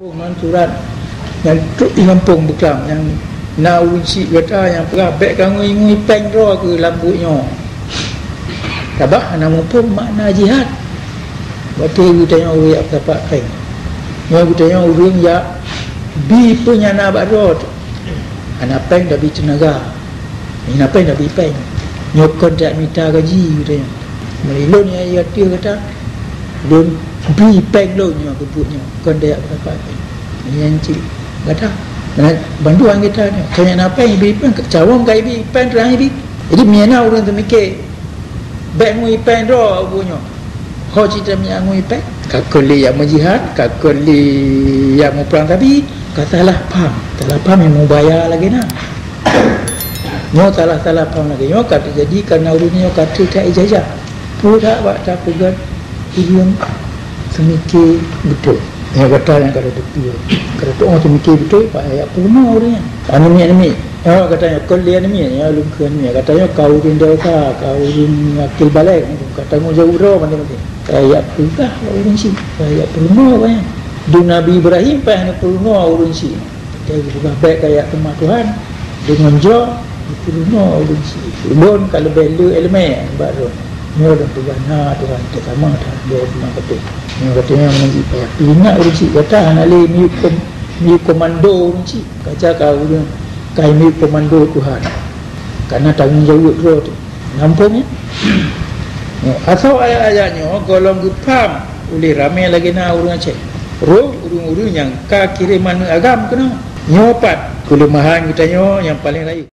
Non surat yang truk di kampung Beklang yang nak uji kata yang perabek ngui peng ro ke lambutnya. Tabah nama pun makna jihad. Waktu ibu tanya orang apa dapat peng. Ibu tanya orang ya bi punya nak ro. Anak peng dah bi tenaga. Ini apa yang dah bi peng. Nyokon tak minta gaji katanya. Melilun ya dia kata don bi peng lo nya kebutnya kon dia dapat peng. Yang cik kata bantuan kita ni kaya apa yang bi peng cawang kai bi peng terang bi. Jadi miana orang tu mikir baik ngui peng ro bunyo. Ho cita mi ngui peng kakoli yang menjihad kakoli yang mau perang tapi katalah pam yang mau bayar lagi nak. Nyo salah pam lagi nyo kata jadi karena urutnya kata tak ijazah. Pura buat tak pegang yang semikir betul. Yang kata yang kata betul. Kata tu orang semikir betul pak ayat pulma orangnya. Animi. Oh katanya kuliah ni ya lungkeun ni. Katanya kau rindu ka, kau rin akil balik. Kata mu jauh ro mana-mana. Ayat pulkah orang si. Ayat pulma banyak. Du Nabi Ibrahim pa yang pulma orang si. Dia juga baik ayat rumah Tuhan dengan jo pulma orang si. Don kalau belu elemen baru. Ni orang Tuhan Tuhan kita sama dah dia memang betul. Ni katanya mengaji payah pingat urusi kata anak le mi komando urusi kaca kau dia kai mi komando Tuhan. Karena tanggungjawab tu. Nampaknya. Asal ayat-ayatnya golong gupam oleh ramai lagi na urang Aceh. Urung-urung yang ka kiriman agam kena. Nyopat kelemahan kita yang paling lain.